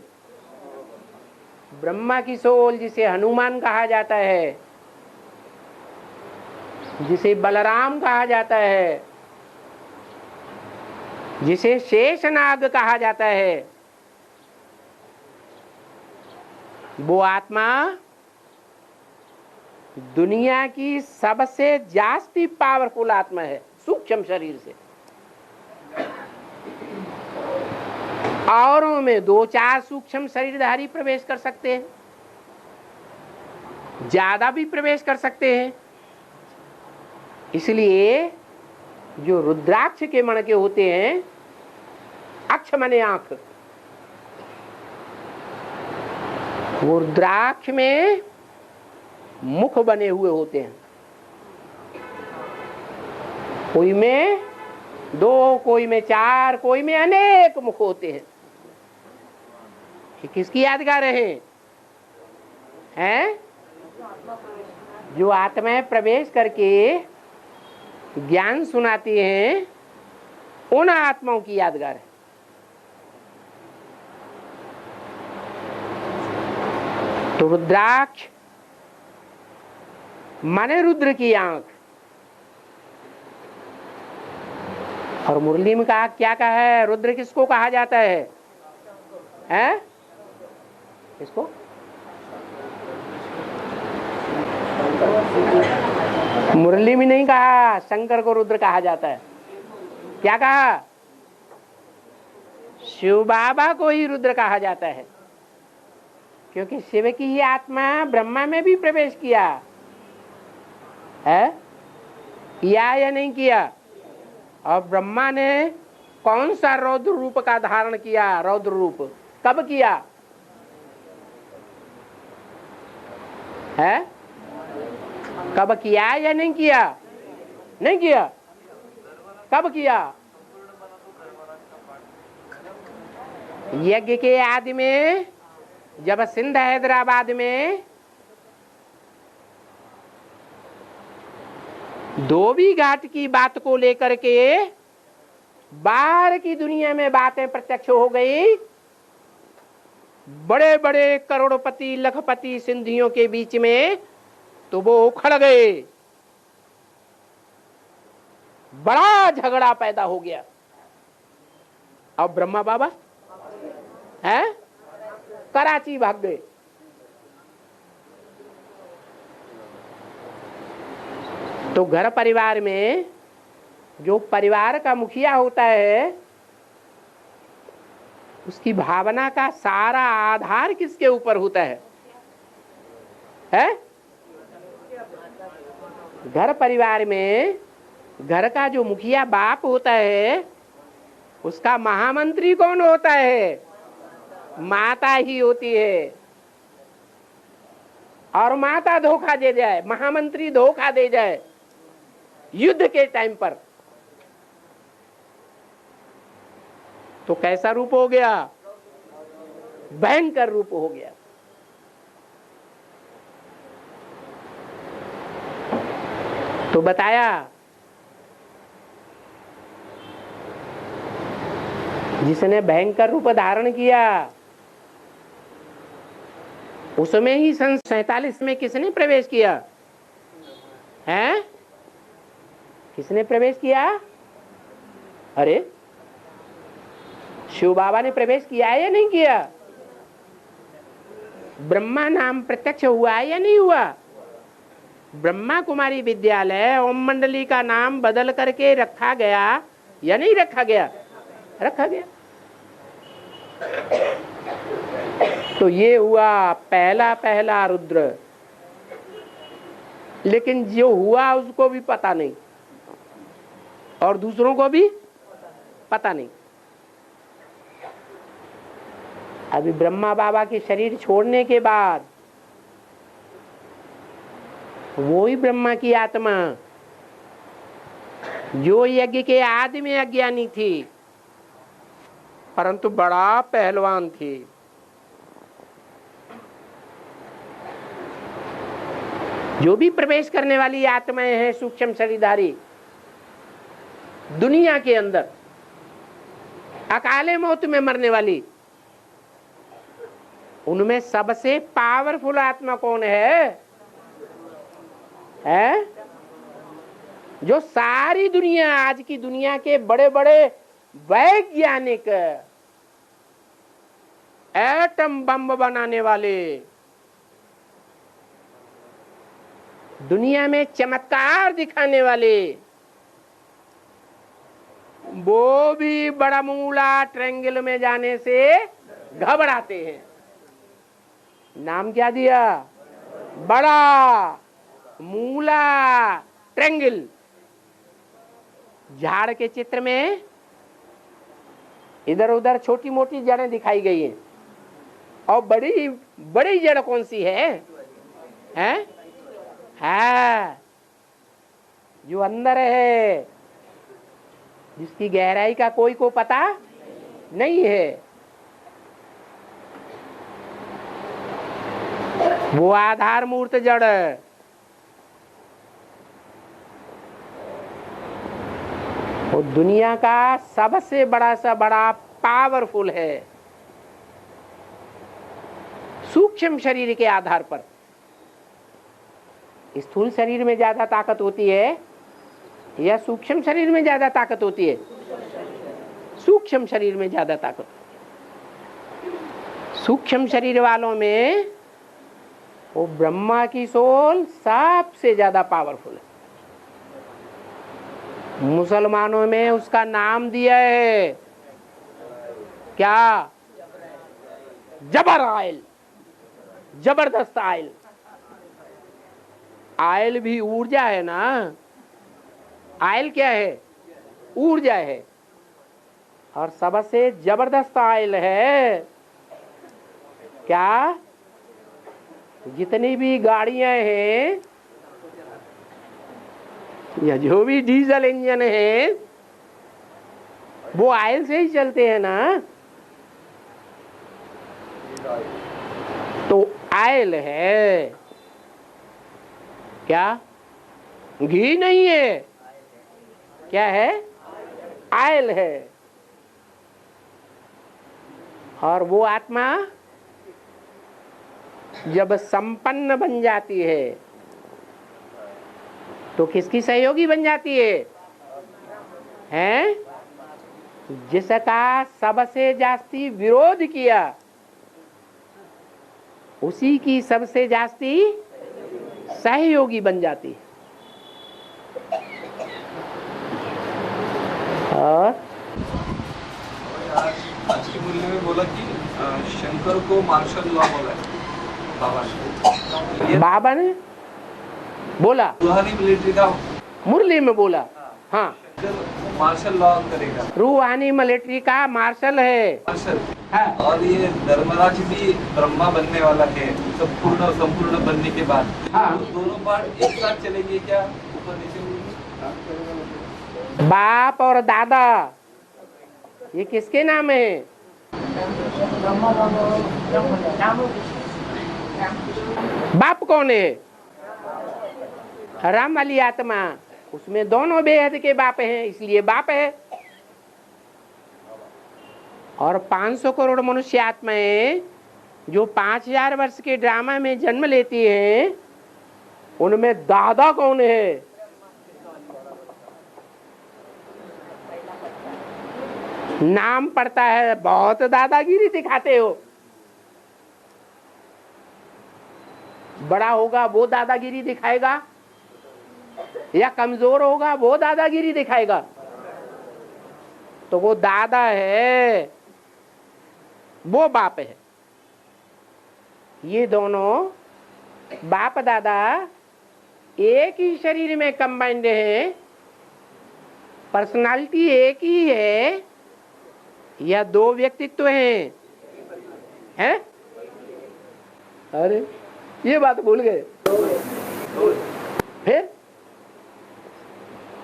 ब्रह्मा की सोल, जिसे हनुमान कहा जाता है, जिसे बलराम कहा जाता है, जिसे शेषनाग कहा जाता है, वो आत्मा दुनिया की सबसे जास्ती पावरफुल आत्मा है सूक्ष्म शरीर से। औरों में 2-4 सूक्ष्म शरीरधारी प्रवेश कर सकते हैं, ज्यादा भी प्रवेश कर सकते हैं। इसलिए जो रुद्राक्ष के मण के होते हैं, अक्ष मने आंख, वो रुद्राक्ष में मुख बने हुए होते हैं। कोई में 2, कोई में 4, कोई में अनेक मुख होते हैं। ये किसकी यादगार हैं? जो आत्माएं प्रवेश करके ज्ञान सुनाती हैं, उन आत्माओं की यादगार है। तो रुद्राक्ष माने रुद्र की आंख। और मुरली में कहा, क्या कहा है? रुद्र किसको कहा जाता है? हैं? किसको? मुरली में नहीं कहा शंकर को रुद्र कहा जाता है। क्या कहा? शिव बाबा को ही रुद्र कहा जाता है, क्योंकि शिव की ही आत्मा ब्रह्मा में भी प्रवेश किया है। किया या नहीं किया? और ब्रह्मा ने कौन सा रौद्र रूप का धारण किया? रौद्र रूप कब किया है? कब किया या नहीं किया? नहीं किया। कब किया? यज्ञ के आदि में, जब सिंध हैदराबाद में धोबी घाट की बात को लेकर के बाहर की दुनिया में बातें प्रत्यक्ष हो गई, बड़े बड़े करोड़पति लखपति सिंधियों के बीच में, तो वो उखड़ गए, बड़ा झगड़ा पैदा हो गया। अब ब्रह्मा बाबा हैं कराची भाग गए। तो घर परिवार में जो परिवार का मुखिया होता है, उसकी भावना का सारा आधार किसके ऊपर होता है? घर परिवार में घर का जो मुखिया बाप होता है, उसका महामंत्री कौन होता है? माता ही होती है। और माता धोखा दे जाए, महामंत्री धोखा दे जाए युद्ध के टाइम पर, तो कैसा रूप हो गया? भयंकर रूप हो गया। तो बताया जिसने भयंकर रूप धारण किया, उसमें ही सन 47 में किसने प्रवेश किया है? किसने प्रवेश किया? अरे शिव बाबा ने प्रवेश किया है या नहीं किया? ब्रह्मा नाम प्रत्यक्ष हुआ है या नहीं हुआ? ब्रह्मा कुमारी विद्यालय ओम मंडली का नाम बदल करके रखा गया या नहीं रखा गया? रखा गया। तो ये हुआ पहला पहला रुद्र। लेकिन जो हुआ उसको भी पता नहीं और दूसरों को भी पता नहीं। अभी ब्रह्मा बाबा के शरीर छोड़ने के बाद वही ब्रह्मा की आत्मा जो यज्ञ के आदि में अज्ञानी थी, परंतु बड़ा पहलवान थी, जो भी प्रवेश करने वाली आत्माएं हैं सूक्ष्म शरीरधारी दुनिया के अंदर, अकाले मौत में मरने वाली, उनमें सबसे पावरफुल आत्मा कौन है? जो सारी दुनिया, आज की दुनिया के बड़े बड़े वैज्ञानिक, एटम बम बनाने वाले, दुनिया में चमत्कार दिखाने वाले, वो भी बड़ामूला ट्रायंगल में जाने से घबराते हैं। नाम क्या दिया? बड़ा मूला ट्रायंगल। झाड़ के चित्र में इधर उधर छोटी मोटी जड़ें दिखाई गई हैं, और बड़ी बड़ी जड़ कौन सी है? जो अंदर है, जिसकी गहराई का कोई को पता नहीं है, वो आधार मूर्त जड़। वो दुनिया का सबसे बड़ा सा बड़ा पावरफुल है। सूक्ष्म शरीर के आधार पर स्थूल शरीर में ज्यादा ताकत होती है या सूक्ष्म शरीर में ज्यादा ताकत होती है? सूक्ष्म शरीर में ज्यादा ताकत। सूक्ष्म शरीर वालों में वो ब्रह्मा की सोल सबसे ज्यादा पावरफुल है। मुसलमानों में उसका नाम दिया है क्या? जबर आयल, जबरदस्त आयल। आयल भी ऊर्जा है ना? आयल क्या है? ऊर्जा है। और सबसे जबरदस्त आयल है क्या? जितनी भी गाड़ियां हैं या जो भी डीजल इंजन है, वो आयल से ही चलते हैं ना? तो आयल है क्या? घी नहीं है। क्या है? आयल है। और वो आत्मा जब संपन्न बन जाती है तो किसकी सहयोगी बन जाती है? हैं? जिसका सबसे जास्ती विरोध किया उसी की सबसे जास्ती सहयोगी बन जाती है। और आज के मूल्य में बोला कि शंकर को मार्शल लॉ बोला है बाबा ने। बाबा ने बोला, रूहानी मिलिट्री का मुरली में बोला। हाँ, मार्शल लॉ करेगा, रूहानी मिलिट्री का मार्शल है। मार्शल। हाँ। और ये धर्मराज भी ब्रह्मा बनने वाला है संपूर्ण बनने के बाद। हाँ। तो दोनों पार्ट एक साथ चलेंगे क्या ऊपर नीचे? बाप और दादा ये किसके नाम है? बाप कौन है? राम वाली आत्मा, उसमें दोनों बेहद के बाप हैं, इसलिए बाप है। और 500 करोड़ मनुष्य आत्माएं जो 5000 वर्ष के ड्रामा में जन्म लेती हैं, उनमें दादा कौन है? नाम पड़ता है, बहुत दादागिरी दिखाते हो। बड़ा होगा वो दादागिरी दिखाएगा या कमजोर होगा वो दादागिरी दिखाएगा? तो वो दादा है, वो बाप है। ये दोनों बाप दादा एक ही शरीर में कंबाइंड है। पर्सनालिटी एक ही है या दो व्यक्तित्व हैं? हैं? अरे ये बात भूल गए।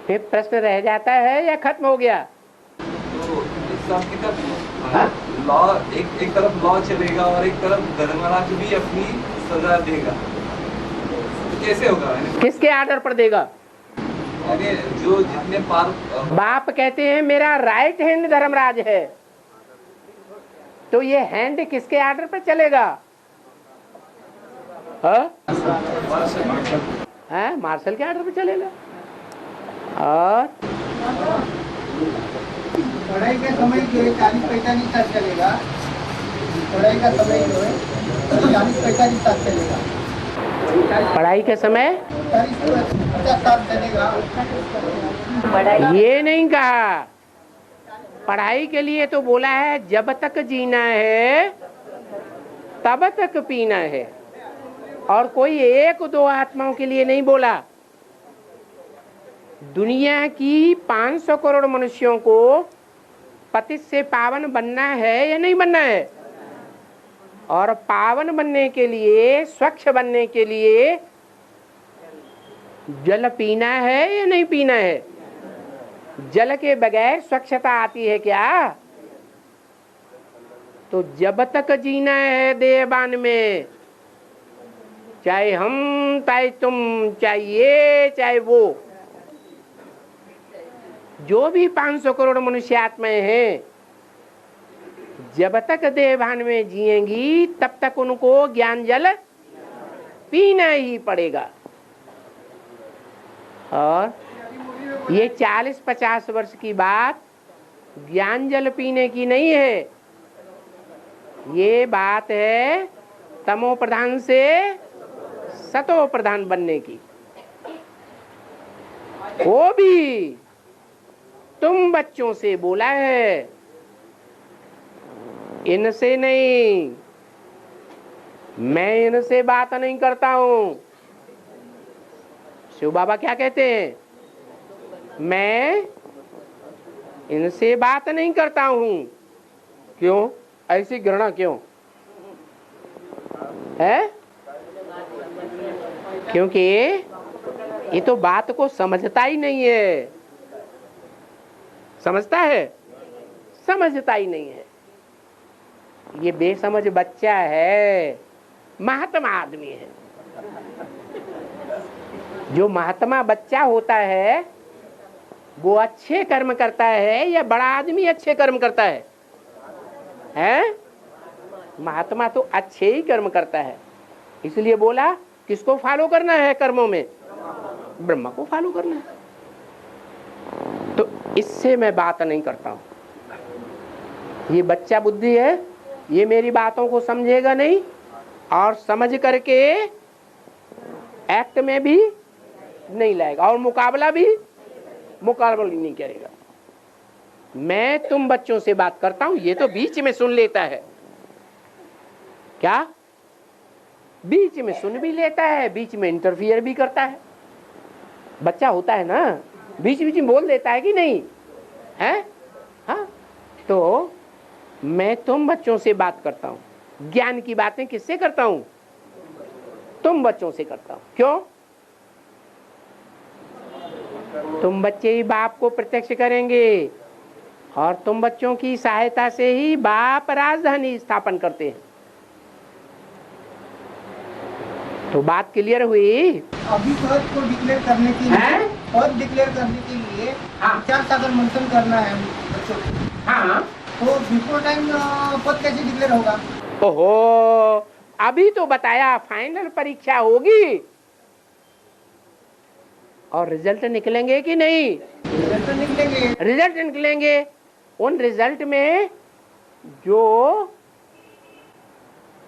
फिर प्रश्न रह जाता है या खत्म हो गया? तो इस हिसाब किताब लॉ एक तरफ लॉ चलेगा और एक तरफ धर्मराज भी अपनी सजा देगा, तो कैसे होगा? किसके आर्डर पर देगा? यानी जो जितने पार बाप कहते हैं मेरा राइट हैंड धर्मराज है, तो ये हैंड किसके आर्डर पर चलेगा? मार्शल के आर्डर पे चलेगा। और पढ़ाई के समय जो है 40-45 साल चलेगा। पढ़ाई का समय जो है 40-45 साल चलेगा। पढ़ाई के समय 40-50 साल चलेगा। ये नहीं कहा। पढ़ाई के लिए तो बोला है जब तक जीना है तब तक पीना है, और कोई एक दो आत्माओं के लिए नहीं बोला। दुनिया की 500 करोड़ मनुष्यों को पतित से पावन बनना है या नहीं बनना है? और पावन बनने के लिए, स्वच्छ बनने के लिए जल पीना है या नहीं पीना है? जल के बगैर स्वच्छता आती है क्या? तो जब तक जीना है देहबान में, चाहे हम चाहे तुम, चाहे ये चाहे वो, जो भी 500 करोड़ मनुष्य आत्माएं हैं, जब तक देहभान में जिएंगी तब तक उनको ज्ञान जल पीना ही पड़ेगा। और ये 40-50 वर्ष की बात ज्ञान जल पीने की नहीं है, ये बात है तमो प्रधान से सतो प्रधान बनने की। वो भी तुम बच्चों से बोला है, इनसे नहीं। मैं इनसे बात नहीं करता हूं। शिव बाबा क्या कहते हैं? मैं इनसे बात नहीं करता हूं। क्यों? ऐसी घृणा क्यों है? क्योंकि ये तो बात को समझता ही नहीं है। समझता है? समझता ही नहीं है। ये बेसमझ बच्चा है, महात्मा आदमी है। जो महात्मा बच्चा होता है वो अच्छे कर्म करता है या बड़ा आदमी अच्छे कर्म करता है? हैं? महात्मा तो अच्छे ही कर्म करता है। इसलिए बोला किसको फॉलो करना है कर्मों में? ब्रह्मा को फॉलो करना है। तो इससे मैं बात नहीं करता हूं। ये बच्चा बुद्धि है, ये मेरी बातों को समझेगा नहीं और समझ करके एक्ट में भी नहीं लाएगा और मुकाबला नहीं करेगा। मैं तुम बच्चों से बात करता हूं, ये तो बीच में सुन लेता है। क्या? बीच में सुन भी लेता है, बीच में इंटरफियर भी करता है। बच्चा होता है ना, बीच बीच में बोल देता है कि नहीं है? हाँ, तो मैं तुम बच्चों से बात करता हूं। ज्ञान की बातें किससे करता हूं? तुम बच्चों से करता हूं। क्यों? तुम बच्चे ही बाप को प्रत्यक्ष करेंगे और तुम बच्चों की सहायता से ही बाप राजधानी स्थापन करते हैं। तो बात क्लियर हुई? अभी पद को डिक्लेयर करने के लिए, पद डिक्लेयर करने के लिए विचार सागर मंथन करना है बच्चों को। हाँ, तो बिफोर टाइम पद कैसे डिक्लेयर होगा? ओहो, अभी तो बताया फाइनल परीक्षा होगी और रिजल्ट निकलेंगे कि नहीं? रिजल्ट निकलेंगे। रिजल्ट निकलेंगे। उन रिजल्ट में जो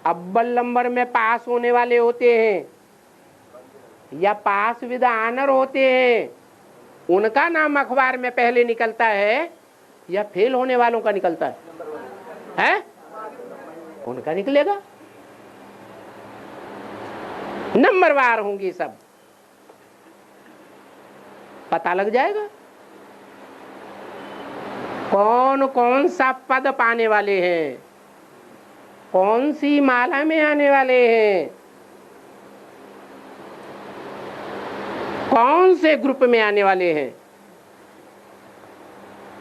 अव्वल नंबर में पास होने वाले होते हैं या पास विद ऑनर होते हैं, उनका नाम अखबार में पहले निकलता है या फेल होने वालों का निकलता है? उनका निकलेगा। नंबरवार होंगे सब, पता लग जाएगा कौन कौन सा पद पाने वाले हैं, कौन सी माला में आने वाले हैं, कौन से ग्रुप में आने वाले हैं,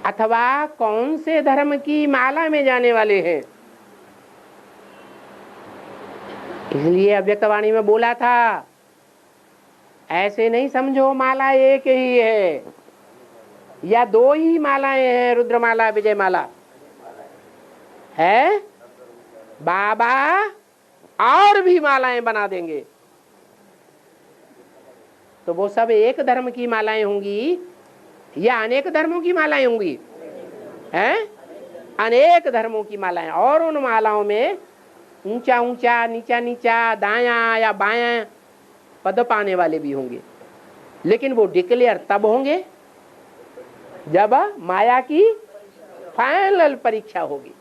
अथवा कौन से धर्म की माला में जाने वाले हैं। इसलिए अव्यक्तवाणी में बोला था, ऐसे नहीं समझो माला एक ही है या दो ही मालाएं हैं, रुद्रमाला विजय माला है। बाबा और भी मालाएं बना देंगे तो वो सब एक धर्म की मालाएं होंगी या अनेक धर्मों की मालाएं होंगी? हैं? अनेक धर्मों की मालाएं। और उन मालाओं में ऊंचा ऊंचा, नीचा नीचा, दायां या बायां पद पाने वाले भी होंगे, लेकिन वो डिक्लेयर तब होंगे जब माया की फाइनल परीक्षा होगी।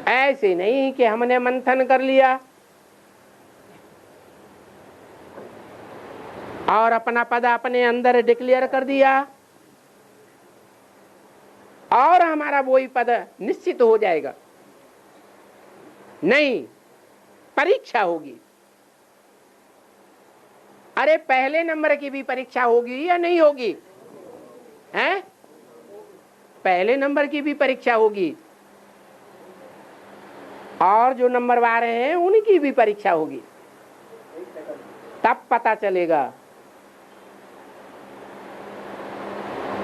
ऐसे नहीं कि हमने मंथन कर लिया और अपना पद अपने अंदर डिक्लेयर कर दिया और हमारा वही पद निश्चित हो जाएगा। नहीं, परीक्षा होगी। अरे पहले नंबर की भी परीक्षा होगी या नहीं होगी? हैं? पहले नंबर की भी परीक्षा होगी और जो नंबरवार हैं उनकी भी परीक्षा होगी। तब पता चलेगा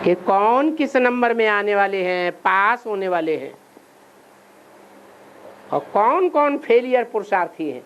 कि कौन किस नंबर में आने वाले हैं, पास होने वाले हैं, और कौन कौन फेलियर पुरुषार्थी हैं।